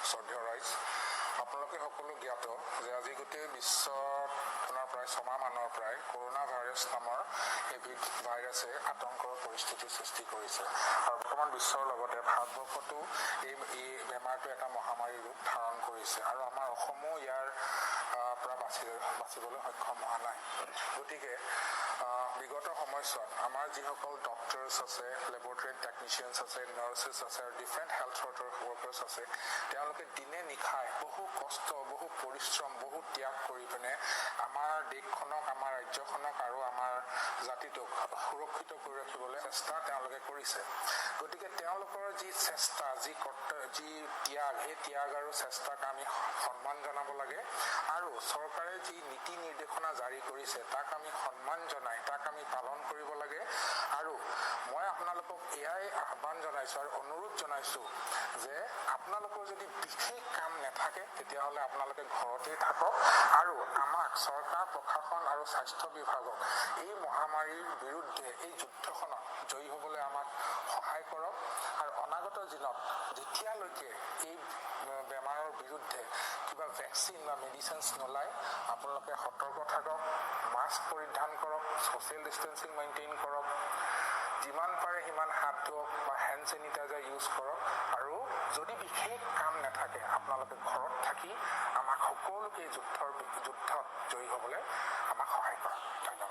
শ্ৰদ্ধেয় ৰাইজ, আপোনালোকে সকলো জ্ঞাত যে আজি গোটেই বিশ্বত প্ৰায় 6 মাহমানৰ প্ৰায় কৰোণা ভাইৰাছ নামৰ এবিধ ভাইৰাছে আতংকৰ পৰিস্থিতিৰ সৃষ্টি কৰিছে। আৰু বৰ্তমান বিশ্বৰ লগতে ভাৰতবৰ্ষতো এই বেমাৰটো এটা মহামাৰী ৰূপ ধাৰণ কৰিছে আৰু আমাৰ অসমো ইয়াৰ পৰা বাচিবলৈ সক্ষম হোৱা নাই। গতিকে বিগত সময়ছোৱাত আমাৰ যিসকল ডক্টৰ্ছ আছে, লেবৰেটৰী টেকনিচিয়ানছ আছে, নাৰ্ছেছ আছে আৰু ডিফাৰেণ্ট হেল্থ ৱৰ্কাৰ্ছ আছে, তেওঁলোকে দিনে নিশাই বহু কষ্ট, বহু পৰিশ্ৰম, বহু ত্যাগ কৰি পিনে আমাৰ দেশখনক, আমাৰ ৰাজ্যখনক আৰু আমাৰ জাতিটোক সুৰক্ষিত কৰি ৰাখিবলৈ চেষ্টা তেওঁলোকে কৰিছে। গতিকে তেওঁলোকৰ যি চেষ্টা, যি ত্যাগ, সেই ত্যাগ আৰু চেষ্টাক আমি সন্মান জনাব লাগে আৰু চৰকাৰে যি নীতি নিৰ্দেশনা জাৰি কৰিছে তাক আমি সন্মান জনাই তাক আমি পালন কৰিব লাগে। আৰু মই আপোনালোকক এয়াই আহ্বান জনাইছোঁ আৰু অনুৰোধ জনাইছোঁ যে আপোনালোকৰ যদি বিশেষ কাম নাথাকে তেতিয়াহ'লে আপোনালোকে ঘৰতেই থাকক আৰু আমাক চৰকাৰ, প্ৰশাসন আৰু স্বাস্থ্য বিভাগক এই মহামাৰীৰ বিৰুদ্ধে এই যুদ্ধখনত জয়ী হ'বলৈ আমাক সহায় কৰক। আৰু অনাগত দিনত যেতিয়ালৈকে এই বেমাৰৰ বিৰুদ্ধে কিবা ভেকচিন বা মেডিচিনছ নোলায়, আপোনালোকে সতৰ্ক থাকক, মাস্ক পৰিধান কৰক, ছ'চিয়েল ডিষ্টেঞ্চিং মেইনটেইন কৰক, যিমান পাৰে সিমান হাত ধুৱক বা হেণ্ড চেনিটাইজাৰ ইউজ কৰক। আৰু যদি বিশেষ কাম নাথাকে আপোনালোকে ঘৰত থাকি আমাক সকলোকে যুদ্ধত জয়ী হ'বলৈ আমাক সহায় কৰক। ধন্যবাদ।